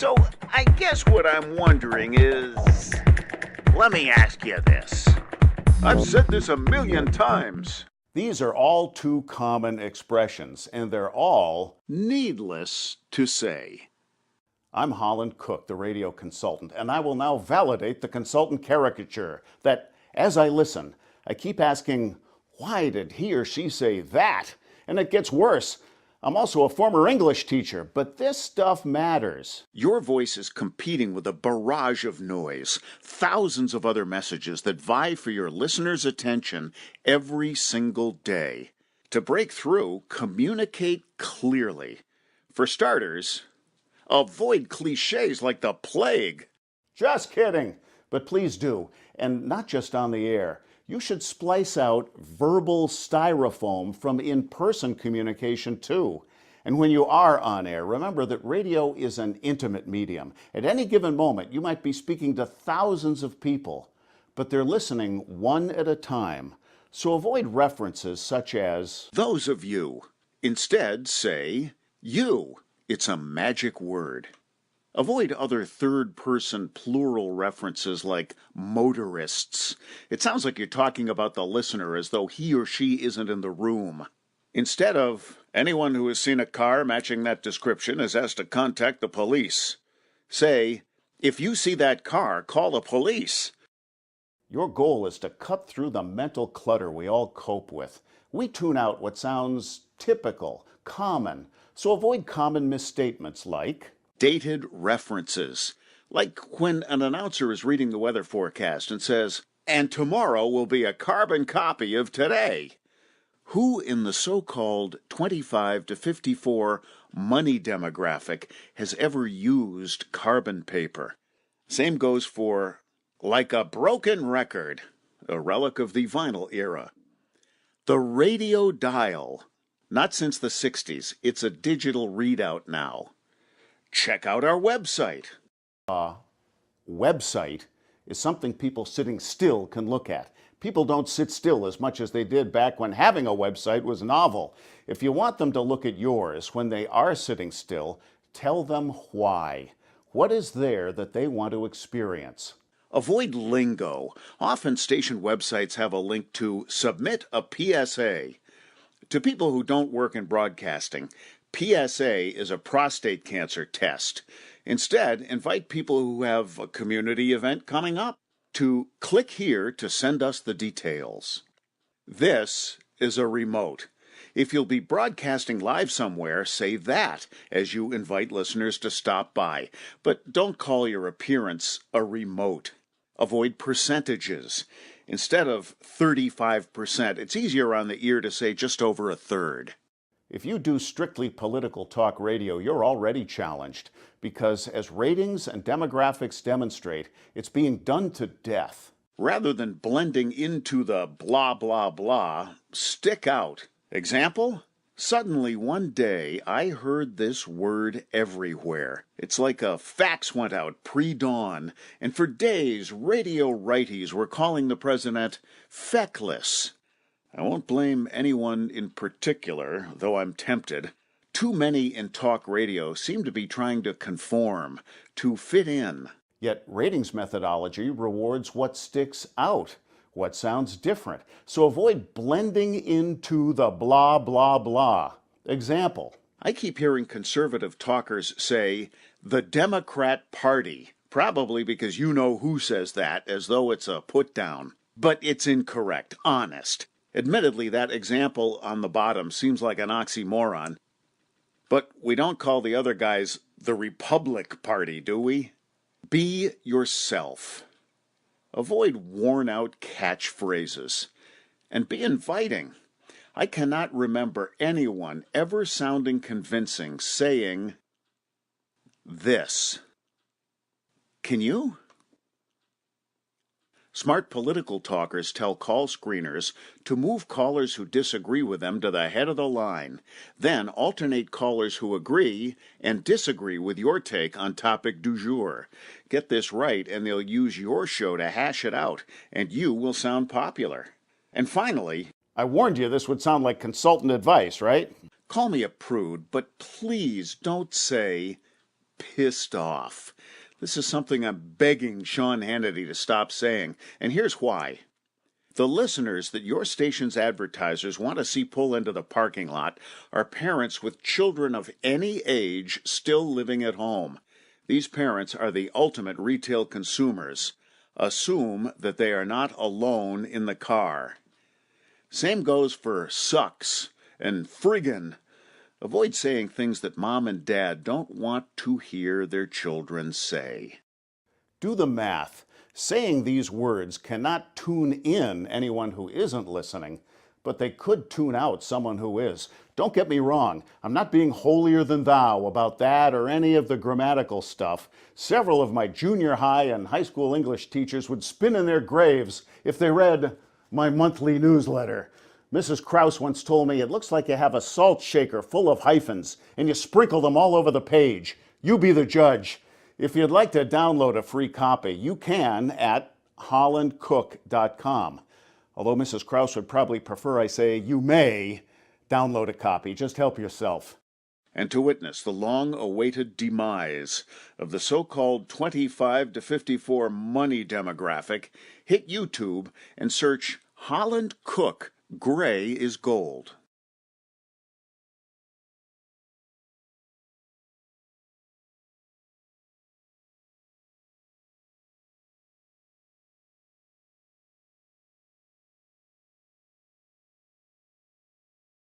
So, I guess what I'm wondering is, let me ask you this. I've said this a million times. These are all too common expressions, and they're all Needless to say. I'm Holland Cooke, the radio consultant, and I will now validate the consultant caricature that, as I listen, I keep asking, why did he or she say that? And it gets worse. I'm also a former English teacher, but this stuff matters. Your voice is competing with a barrage of noise, thousands of other messages that vie for your listeners' attention every single day. To break through, communicate clearly. For starters, avoid cliches like the plague. Just kidding, but please do, and not just on the air. You should splice out verbal styrofoam from in-person communication too. And when you are on air, remember that radio is an intimate medium. At any given moment, you might be speaking to thousands of people, but they're listening one at a time. So avoid references such as, those of you. Instead, say, you. It's a magic word. Avoid other third-person plural references like motorists. It sounds like you're talking about the listener as though he or she isn't in the room. Instead of, anyone who has seen a car matching that description is asked to contact the police. Say, if you see that car, call the police. Your goal is to cut through the mental clutter we all cope with. We tune out what sounds typical, common, so avoid common misstatements like dated references, like when an announcer is reading the weather forecast and says, and tomorrow will be a carbon copy of today. Who in the so-called 25 to 54 money demographic has ever used carbon paper? Same goes for like a broken record, a relic of the vinyl era. The radio dial, not since the 60s, it's a digital readout now. Check out our website. Website is something people sitting still can look at. People don't sit still as much as they did back when having a website was novel. If you want them to look at yours when they are sitting still, tell them why. What is there that they want to experience? Avoid lingo. Often station websites have a link to submit a PSA. To people who don't work in broadcasting, PSA is a prostate cancer test. Instead, invite people who have a community event coming up to click here to send us the details. This is a remote. If you'll be broadcasting live somewhere, say that as you invite listeners to stop by. But don't call your appearance a remote. Avoid percentages. Instead of 35%, it's easier on the ear to say just over a third. If you do strictly political talk radio, you're already challenged because, as ratings and demographics demonstrate, it's being done to death. Rather than blending into the blah, blah, blah, stick out. Example? Suddenly one day I heard this word everywhere. It's like a fax went out pre-dawn, and for days radio righties were calling the president feckless. I won't blame anyone in particular, though I'm tempted. Too many in talk radio seem to be trying to conform, to fit in. Yet ratings methodology rewards what sticks out, what sounds different. So avoid blending into the blah, blah, blah. Example. I keep hearing conservative talkers say, the Democrat Party, probably because you know who says that, as though it's a put-down. But it's incorrect, honest. Admittedly, that example on the bottom seems like an oxymoron. But we don't call the other guys the Republic Party, do we? Be yourself. Avoid worn-out catchphrases. And be inviting. I cannot remember anyone ever sounding convincing saying this. Can you? Smart political talkers tell call screeners to move callers who disagree with them to the head of the line, then alternate callers who agree and disagree with your take on topic du jour. Get this right, and they'll use your show to hash it out, and you will sound popular. And finally, I warned you this would sound like consultant advice, right? call me a prude, but please don't say pissed off. This is something I'm begging Sean Hannity to stop saying, and here's why. The listeners that your station's advertisers want to see pull into the parking lot are parents with children of any age still living at home. These parents are the ultimate retail consumers. Assume that they are not alone in the car. Same goes for sucks and friggin'. Avoid saying things that mom and dad don't want to hear their children say. Do the math. Saying these words cannot tune in anyone who isn't listening, but they could tune out someone who is. Don't get me wrong, I'm not being holier than thou about that or any of the grammatical stuff. Several of my junior high and high school English teachers would spin in their graves if they read my monthly newsletter. Mrs. Krause once told me it looks like you have a salt shaker full of hyphens and you sprinkle them all over the page. You be the judge. If you'd like to download a free copy, you can at hollandcooke.com. Although Mrs. Krause would probably prefer I say you may download a copy. Just help yourself. And to witness the long-awaited demise of the so-called 25 to 54 money demographic, hit YouTube and search Holland Cooke, Gray is Gold.